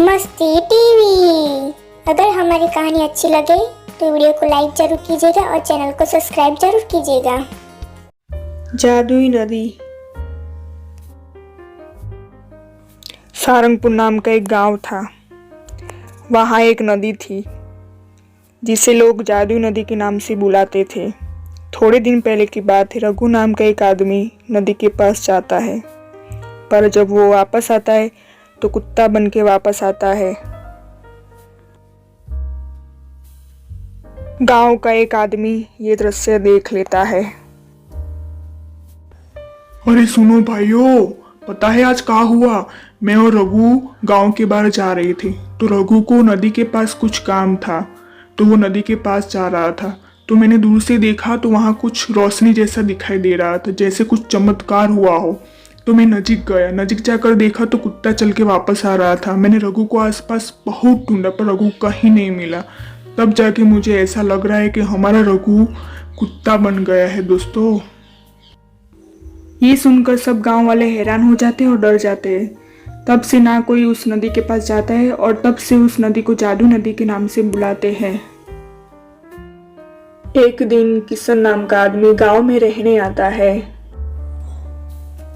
मस्ती टीवी। अगर हमारी कहानी अच्छी लगे तो वीडियो को लाइक जरूर कीजिएगा और चैनल को सब्सक्राइब जरूर कीजिएगा। जादुई नदी। सारंगपुर नाम का एक गांव था। वहाँ एक नदी थी जिसे लोग जादुई नदी के नाम से बुलाते थे। थोड़े दिन पहले की बात है। रघु नाम का एक आदमी नदी के पास जाता है, पर जब वो वापस आता है तो कुत्ता बन के वापस आता है। गांव का एक आदमी ये दृश्य देख लेता है। अरे सुनो भाइयों, पता है आज क्या हुआ? मैं और रघु गांव के बाहर जा रहे थे, तो रघु को नदी के पास कुछ काम था, तो वो नदी के पास जा रहा था। तो मैंने दूर से देखा तो वहां कुछ रोशनी जैसा दिखाई दे रहा था, जैसे कुछ चमत्कार हुआ हो। तो मैं नजीक गया, नजीक जाकर देखा तो कुत्ता चल के वापस आ रहा था। मैंने रघु को आसपास बहुत ढूंढा पर रघु कहीं नहीं मिला। तब जाके मुझे ऐसा लग रहा है कि हमारा रघु कुत्ता बन गया है। दोस्तों, ये सुनकर सब गांव वाले हैरान हो जाते हैं और डर जाते हैं। तब से ना कोई उस नदी के पास जाता है और तब से उस नदी को जादू नदी के नाम से बुलाते हैं। एक दिन किशन नाम का आदमी गांव में रहने आता है।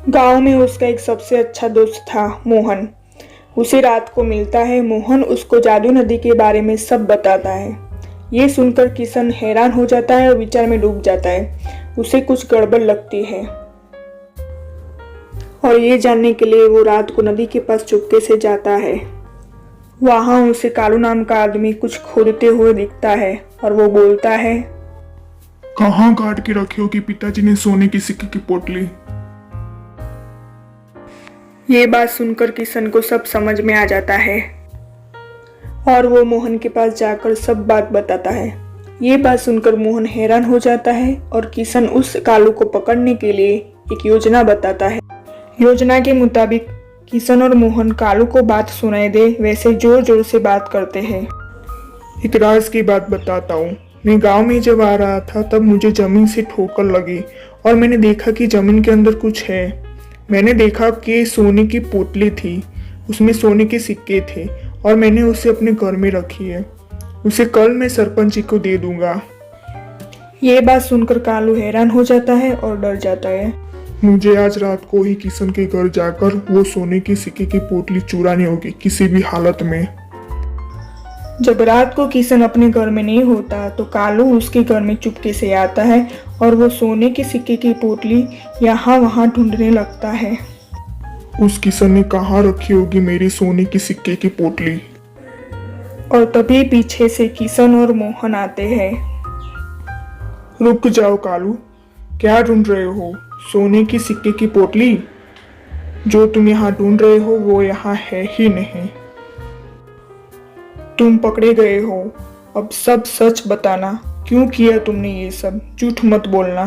गांव में उसका एक सबसे अच्छा दोस्त था, मोहन। उसे रात को मिलता है। मोहन उसको जादू नदी के बारे में सब बताता है। ये सुनकर किशन हैरान हो जाता है और विचार में डूब जाता है। उसे कुछ गड़बड़ लगती है और ये जानने के लिए वो रात को नदी के पास चुपके से जाता है। वहां उसे कालू नाम का आदमी कुछ खोदते हुए दिखता है और वो बोलता है, कहाँ काट के रखे हो कि पिताजी ने सोने की सिक्के की पोटली? ये बात सुनकर किशन को सब समझ में आ जाता है और वो मोहन के पास जाकर सब बात बताता है। ये बात सुनकर मोहन हैरान हो जाता है और किशन उस कालू को पकड़ने के लिए एक योजना बताता है। योजना के मुताबिक किशन और मोहन कालू को बात सुनाई दे वैसे जोर जोर से बात करते हैं। एक राज की बात बताता हूँ। मैं गांव में जब आ रहा था तब मुझे जमीन से ठोकर लगी और मैंने देखा कि जमीन के अंदर कुछ है। मैंने देखा कि सोने की पोटली थी, उसमें सोने के सिक्के थे और मैंने उसे अपने घर में रखी है। उसे कल मैं सरपंच जी को दे दूंगा। ये बात सुनकर कालू हैरान हो जाता है और डर जाता है। मुझे आज रात को ही किशन के घर जाकर वो सोने के सिक्के की पोटली चुरानी होगी, किसी भी हालत में। जब रात को किशन अपने घर में नहीं होता तो कालू उसके घर में चुपके से आता है और वो सोने के सिक्के की पोटली यहाँ वहाँ ढूंढने लगता है। उस किशन ने कहाँ रखी होगी मेरी सोने की सिक्के की पोटली? और तभी पीछे से किशन और मोहन आते हैं। रुक जाओ कालू, क्या ढूंढ रहे हो? सोने की सिक्के की पोटली? जो तुम यहाँ ढूंढ रहे हो वो यहाँ है ही नहीं। तुम पकड़े गए हो। अब सब सच बताना, क्यों किया तुमने ये सब? झूठ मत बोलना।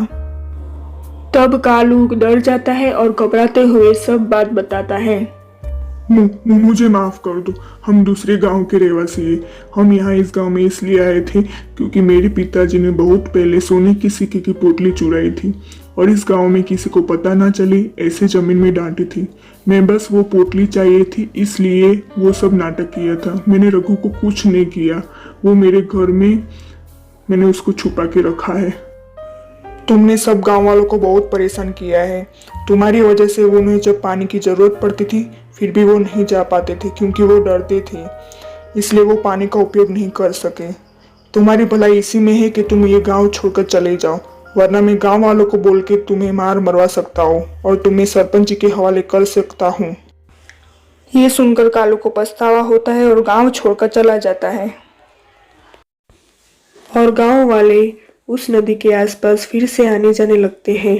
तब कालू डर जाता है और घबराते हुए सब बात बताता है। मुझे माफ कर दो, हम दूसरे गांव के रहवासी हैं। हम यहाँ इस गांव में इसलिए आए थे क्योंकि मेरे पिताजी ने बहुत पहले सोने की सिक्के की पोटली चुराई थी और इस गांव में किसी को पता ना चले ऐसे जमीन में डांटी थी। मैं बस वो पोटली चाहिए थी, इसलिए वो सब नाटक किया था। मैंने रघु को कुछ नहीं किया, वो मेरे घर में मैंने उसको छुपा के रखा है। तुमने सब गांव वालों को बहुत परेशान किया है। तुम्हारी वजह से उन्हें जब पानी की जरूरत पड़ती थी फिर भी वो नहीं जा पाते थे क्योंकि वो डरते थे, इसलिए वो पानी का उपयोग नहीं कर सके। तुम्हारी भलाई इसी में है कि तुम ये गांव छोड़कर चले जाओ, वरना मैं गांव वालों को बोल के तुम्हें मार मरवा सकता हूँ और तुम्हें सरपंच जी के हवाले कर सकता हूँ। ये सुनकर कालू को पछतावा होता है और गांव छोड़कर चला जाता है और गांव वाले उस नदी के आसपास फिर से आने जाने लगते हैं।